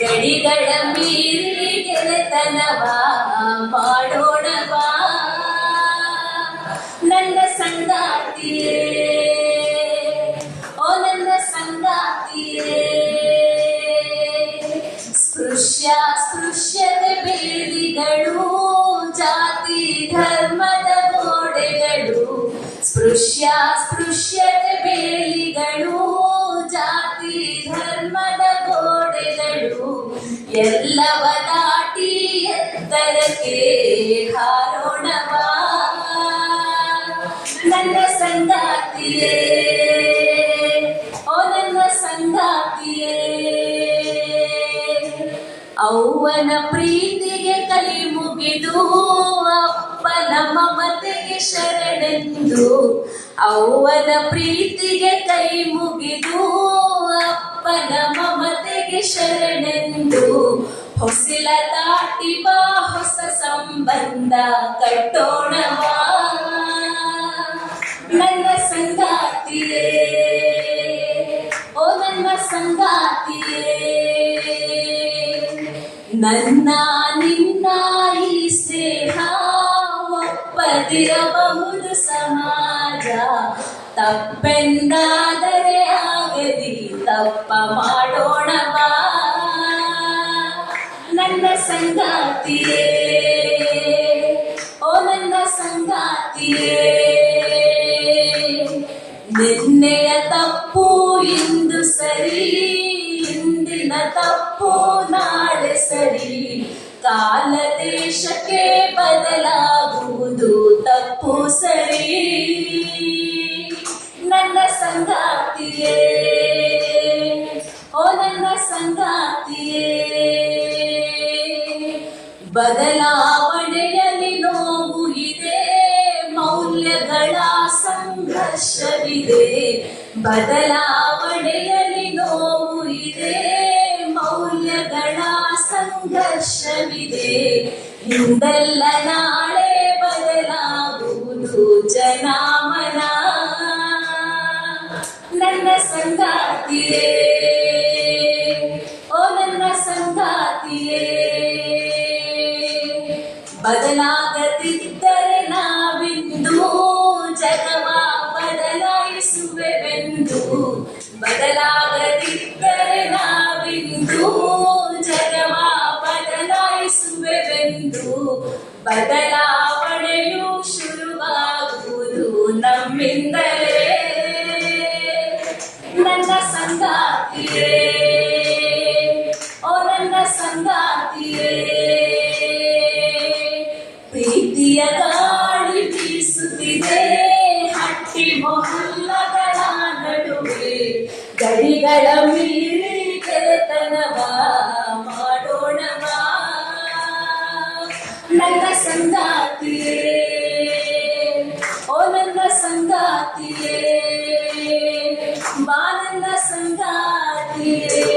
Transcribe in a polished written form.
ಗಡಿಗಳ ಮೀರಿ ಗೆಳೆತನವ ಮಾಡೋಣವಾ ನನ್ನ ಸಂಗಾತಿಯೇ, ಓ ನನ್ನ ಸಂಗಾತಿಯೇ. ಸ್ಪೃಶ್ಯತೆ ಬೇಲಿಗಳು, ಜಾತಿ ಧರ್ಮದ ಗೋಡೆಗಳು. ಸ್ಪೃಶ್ಯತೆ ಬೇಲಿಗಳು, ಜಾತಿ ಧರ್ಮದ ಗೋಡೆಗಳು. ಎಲ್ಲವ ದಾಟಿ ಎತ್ತರಕ್ಕೆ ಹಾರೋಣವಾ ನನ್ನ ಸಂಗಾತಿಯೇ, ಓ ನನ್ನ ಸಂಗಾತಿಯೇ. ಅವ್ವನ ಪ್ರೀತಿಗೆ ಕೈ ಮುಗಿದು, ಅಪ್ಪನ ಮಮತೆಗೆ ಶರಣೆಂದು. ಅವ್ವನ ಪ್ರೀತಿಗೆ ಕೈ ಮುಗಿದು, ಅಪ್ಪನ ಮಮತೆಗೆ ಶರಣೆಂದು. ಹೊಸಿಲ ದಾಟಿ ಬಾ ಹೊಸ ಸಂಬಂಧ ಕಟ್ಟೋಣವಾ ನನ್ನ ಸಂಗಾತಿಯೇ, ಓ ನನ್ನ ಸಂಗಾತಿಯೇ. ನನ್ನ ನಿನ್ನ ಈ ಸ್ನೇಹ ಒಪ್ಪದಿರಬಹುದು ಸಮಾಜ. ತಪ್ಪೆಂದಾದರೆ ಆಗದಿ ತಪ್ಪ ಮಾಡೋಣವಾ ನನ್ನ ಸಂಗಾತಿಯೇ, ಓ ನನ್ನ ಸಂಗಾತಿಯೇ. ನಿನ್ನೆಯ ತಪ್ಪು ಇಂದು ಸರಿ, ಇಂದಿನ ತಪ್ಪು ನಾಳೆ ಸರಿ. ಕಾಲ ದೇಶಕ್ಕೆ ಬದಲಾಗುವುದು ತಪ್ಪು ಸರಿ ನನ್ನ ಸಂಗಾತಿಯೇ, ಓ ನನ್ನ ಸಂಗಾತಿಯೇ. ಬದಲಾವಣೆಯಲ್ಲಿ ನೋವು ಇದೆ, ಮೌಲ್ಯಗಳ ಸಂಘರ್ಷವಿದೆ. ಬದಲಾವಣೆಯಲ್ಲಿ ನೋವು ಇದೆ, ಮೌಲ್ಯಗಳ ಸಂಘರ್ಷವಿದೆ. ಇಂದೆಲ್ಲ ನಾಳೆ ಬದಲಾಗುವುದು ಜನಾಮನ ನನ್ನ ಸಂಗಾತಿಯೇ, ಓ ನನ್ನ ಸಂಗಾತಿಯೇ. ಬದಲಾಗದಿದ್ದರೆ ನಾವಿಂದು ಜಗವ ಬದಲಾಯಿಸುವೆವೆಂದು. ಬದಲಾಗದಿದ್ದರೆ ನಾವಿಂದು ಜಗವ ಬದಲಾಯಿಸುವೆವೆಂದು. ಬದಲಾವಣೆಯು ಶುರುವಾಗುವುದು ನಮ್ಮಿಂದಲೇ ನನ್ನ ಸಂಗಾತಿಯೇ, ಓ ನನ್ನ ಸಂಗಾತಿಯೇ. ಪ್ರೀತಿಯ ಗಾಳಿ ಬೀಸುತ್ತಿದೆ ಹಟ್ಟಿ ಮೊಹಲ್ಲಗಳ ನಡುವೆ. ಗಡಿಗಳ ಮೀರಿ ಗೆಳೆತನವ ಮಾಡೋಣವಾ ನನ್ನ ಸಂಗಾತಿಯೇ, ಓ ನನ್ನ ಸಂಗಾತಿಯೇ. ಬಾ ನನ್ನ ಸಂಗಾತಿಯೇ.